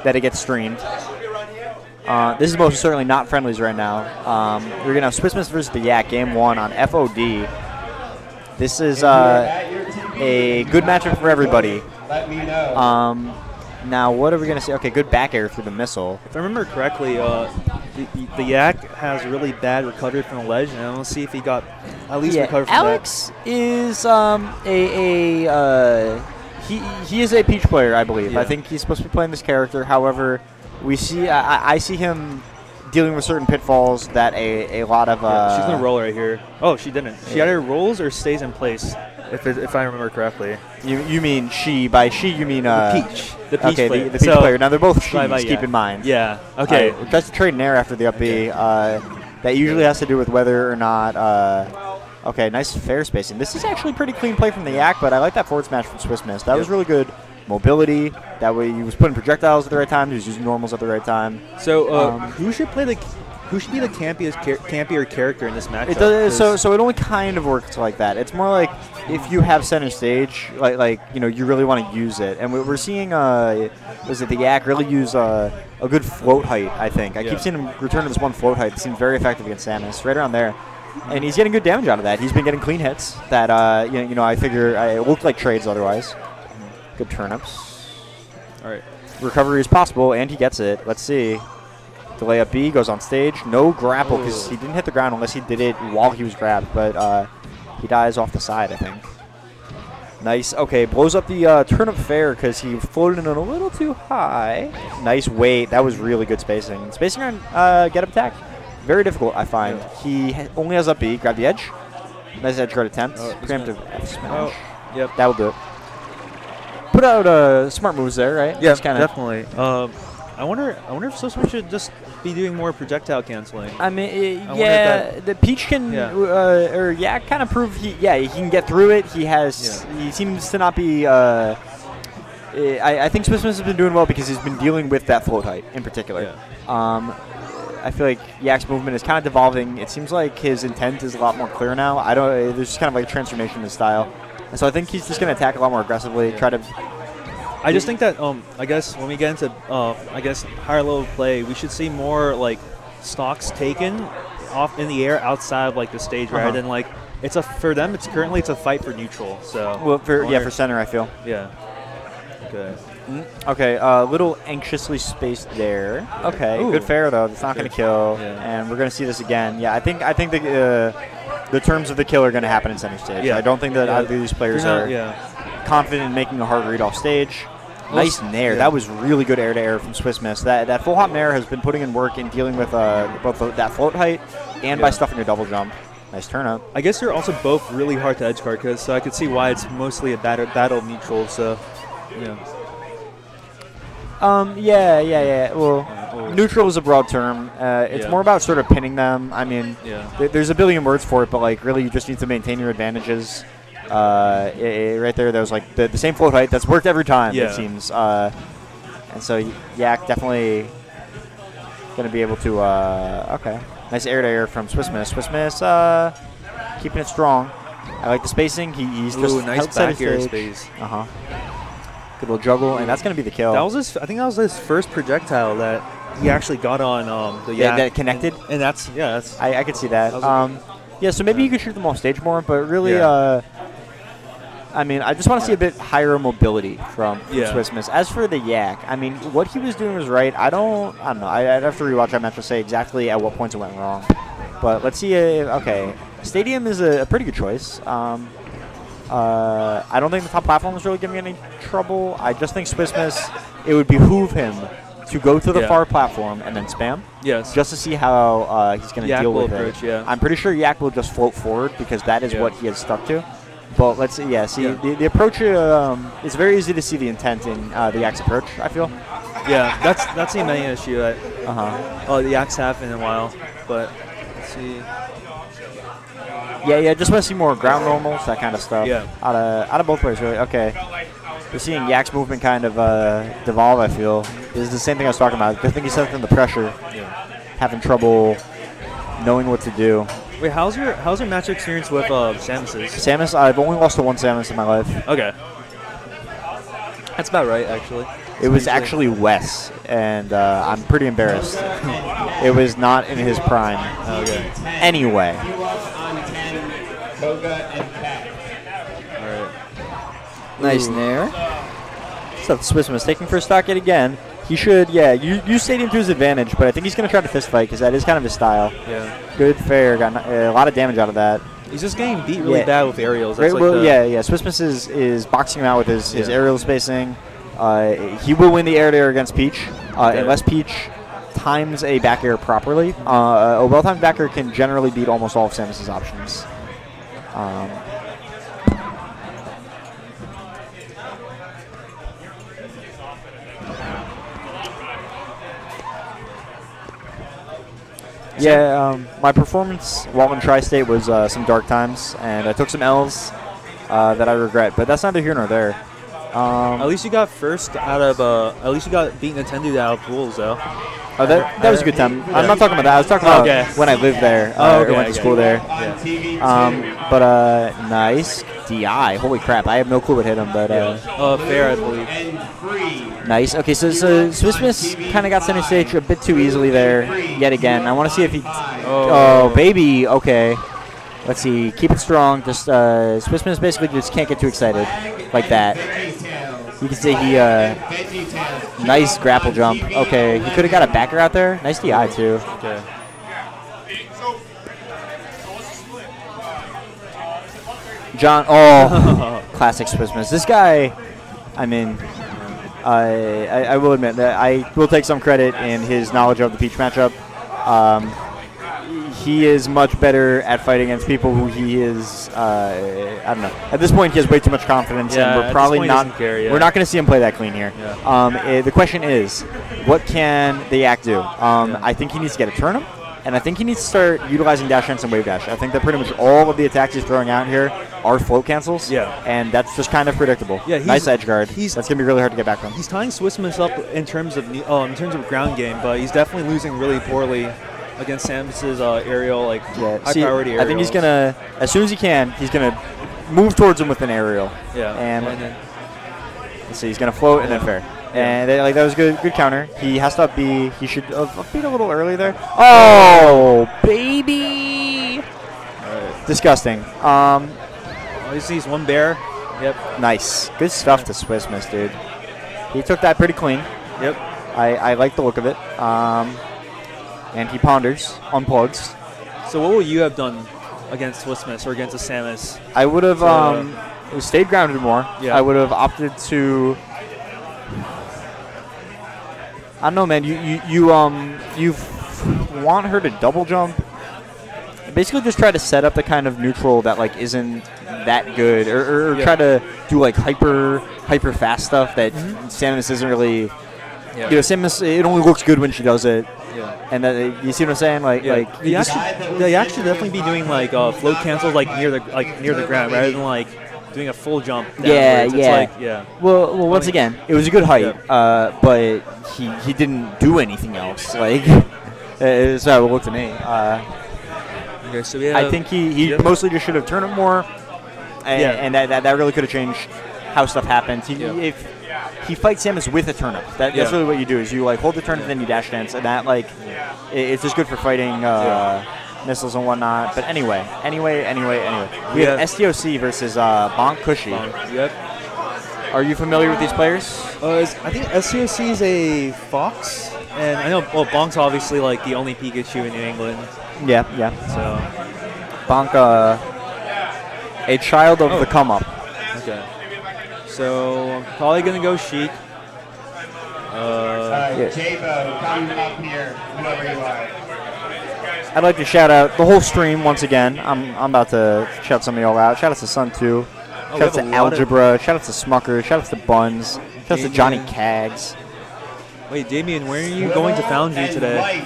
that it gets streamed. This is most certainly not friendlies right now. We're going to have Swissmiss versus the Yak, Game 1 on FOD. This is a good matchup for everybody. Let me know. Now, what are we going to see? Okay, good back air through the missile. If I remember correctly, the Yak has really bad recovery from the ledge, and I want to see if he got at least recovered from Alex is he is a Peach player, I believe. Yeah. I think he's supposed to be playing this character. However, we see I see him dealing with certain pitfalls that a lot of she's gonna roll right here. Oh, she didn't. She either rolls or stays in place, if I remember correctly. You mean she? By she you mean Peach. The Peach okay, player. the Peach player. Now they're both she's. Yeah. Keep in mind. Yeah. Okay. Tries to trade an air after the up B. That usually has to do with whether or not. Okay, nice fair spacing. This is actually pretty clean play from the Yak, but I like that forward smash from Swissmiss. That was really good mobility. That way he was putting projectiles at the right time. He was using normals at the right time. So who should be the campier character in this matchup? It does, so it only kind of works like that. It's more like if you have center stage, like you know, you really want to use it. And we're seeing was it the Yak really use a good float height? I think I keep seeing him return to this one float height. It seems very effective against Samus, right around there. And he's getting good damage out of that. He's been getting clean hits that you know I figure it looked like trades otherwise. Good turnips. All right. Recovery is possible, and he gets it. Let's see. Delay up B, goes on stage. No grapple, because he didn't hit the ground unless he did it while he was grabbed. But he dies off the side, I think. Nice. Okay, blows up the turnip fair because he floated in a little too high. Nice weight. That was really good spacing. Spacing on get up attack, very difficult, I find. He only has up B. Grab the edge. Nice edge guard attempt. Preemptive F smash. Yep. That will do it. Put out smart moves there, right? Yeah, definitely. I wonder if Swissmiss should just be doing more projectile canceling. I mean, the Peach can or Yak kind of prove he can get through it. He has he seems to not be. I think Swissmiss has been doing well because he's been dealing with that float height in particular. Yeah. I feel like Yak's movement is kind of devolving. It seems like his intent is a lot more clear now. There's just kind of like a transformation in his style. And so I think he's just going to attack a lot more aggressively, try to... I just think that, I guess, when we get into, higher level play, we should see more, like, stocks taken off in the air outside of, like, the stage, rather than, like, for them, it's a fight for neutral, so... Well, for center, I feel. Yeah. Okay. Okay, a little anxiously spaced there. Okay, good fair, though. It's not going to kill, and we're going to see this again. Yeah, I think the terms of the kill are going to happen in center stage. Yeah. I don't think that either of these players are confident in making a hard read off stage. Nice nair. That was really good air-to-air from Swissmiss. That full hop nair has been putting in work in dealing with both that float height and by stuffing a double jump. Nice turn up. I guess they're also both really hard to edge guard, so I could see why it's mostly a battle neutral. So, Well, neutral is a broad term. It's more about sort of pinning them. I mean, there's a billion words for it, but like really, you just need to maintain your advantages. Right there, there's like the same float height that's worked every time. It seems. And so Yak definitely going to be able to. Okay, nice air-to-air from Swissmiss. Swissmiss keeping it strong. I like the spacing. He's just nice back air space. Good little juggle, and that's going to be the kill. That was I think that was his first projectile that he actually got on the Yak. That connected. And that's I could see that. So maybe you could shoot them off stage more, but really, I mean, I just want to see a bit higher mobility from Swissmiss. As for the Yak, I mean, what he was doing was right. I don't know. I'd have to rewatch that match to say exactly at what points it went wrong. But let's see. Okay, Stadium is a pretty good choice. I don't think the top platform is really giving any trouble. I just think Swissmiss, it would behoove him to go to the far platform and then spam. Yes. Just to see how he's going to deal with it. I'm pretty sure Yak will just float forward because that is what he has stuck to. But let's see. The approach it's very easy to see the intent in the Yak's approach, I feel. Yeah, that's the main issue that the Yaks have in a while. But let's see. Yeah, just want to see more ground normals, that kind of stuff. Yeah. Out of both players, really. Okay. We're seeing Yak's movement kind of devolve, I feel. This is the same thing I was talking about. I think he's under the pressure, having trouble knowing what to do. Wait, how's your match experience with Samus's? Samus, I've only lost to one Samus in my life. Okay. That's about right, actually. It was actually Wes, and I'm pretty embarrassed. It was not in his prime. Okay. Anyway. Nice nair. So Swissmiss taking first stock yet again. He should, yeah, use Stadium to his advantage, but I think he's going to try to fist fight because that is kind of his style. Yeah. Good, fair. Got a lot of damage out of that. He's just getting beat really bad with aerials. That's Right, well, yeah. Swissmiss is boxing him out with his aerial spacing. He will win the air against Peach unless Peach times a back air properly. A well-timed back air can generally beat almost all of Samus's options. Yeah, my performance while in Tri-State was some dark times, and I took some L's that I regret, but that's neither here nor there. At least you got first out of, at least you got beat Nintendo out of pools, though. Oh, that was a good time. I'm not talking about that. I was talking about when I lived there or went to school there. But nice DI. Holy crap! I have no clue what hit him, but fair, I believe. Nice. Okay, so Swissmiss kind of got center stage a bit too easily there yet again. I want to see if he. Oh, baby. Okay. Let's see. Keep it strong. Just Swissmiss basically just can't get too excited like that. You can see he nice grapple jump. Okay, he could have got a backer out there. Nice DI too. Okay. John. Oh, classic Swissmiss. This guy. I mean, I will admit that I will take some credit in his knowledge of the Peach matchup. He is much better at fighting against people who he is, I don't know. At this point, he has way too much confidence, and we're probably not. We're not going to see him play that clean here. Yeah. The question is, what can the Yak do? I think he needs to get a turnip, and I think he needs to start utilizing dash dance and wave dash. I think that pretty much all of the attacks he's throwing out here are float cancels. Yeah. And that's just kind of predictable. Yeah. Nice edge guard. That's going to be really hard to get back from. He's tying Swissmiss up in terms of ground game, but he's definitely losing really poorly against Samus's aerial, high priority aerial. I think he's gonna, as soon as he can, he's gonna move towards him with an aerial. Yeah. And then, let's see, he's gonna float and then fair. And that was good counter. He has to up B. He should up beat a little early there. Oh, baby! Disgusting. He sees one bear. Yep. Nice. Good stuff to Swissmiss, dude. He took that pretty clean. Yep. I like the look of it. And he ponders, unplugs. So what would you have done against Swissmiss or against a Samus? I would have stayed grounded more. Yeah. I would have opted to. I don't know, man. You want her to double jump. Basically, just try to set up the kind of neutral that isn't that good, or try to do hyper fast stuff that Samus isn't really. Yeah. Samus, it only looks good when she does it. Yeah. And you see what I'm saying? They actually definitely be doing float cancels near the ground rather than doing a full jump downwards. Yeah. Well, once again, it was a good height, but he didn't do anything else. That's how it looked to me. Okay, so I think he mostly just should have turned it more, and that really could have changed how stuff happens. If he fights Samus with a turnip. That's really what you do. Is you hold the turnip, then you dash dance, and that it's just good for fighting missiles and whatnot. But anyway, we have STOC versus Bonk Cushy. Yep. Are you familiar with these players? I think STOC is a fox, and I know Bonk's obviously the only Pikachu in New England. Yeah. So Bonk, a child of the come up. Okay. So I'm probably gonna go Sheik. J-Bo, come up here, whenever you are. I'd like to shout out the whole stream once again. I'm about to shout some of y'all out. Shout out to Sun 2. Shout out to Algebra. Shout out to Smucker. Shout out to Buns. Shout out to Johnny Cags. Wait, Damien, where are you going to Foundry today?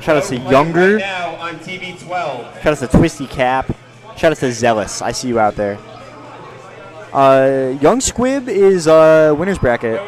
Shout out to Younger. On TV 12. Shout out to Twisty Cap. Shout out to Zealous. I see you out there. Young Squib is winner's bracket.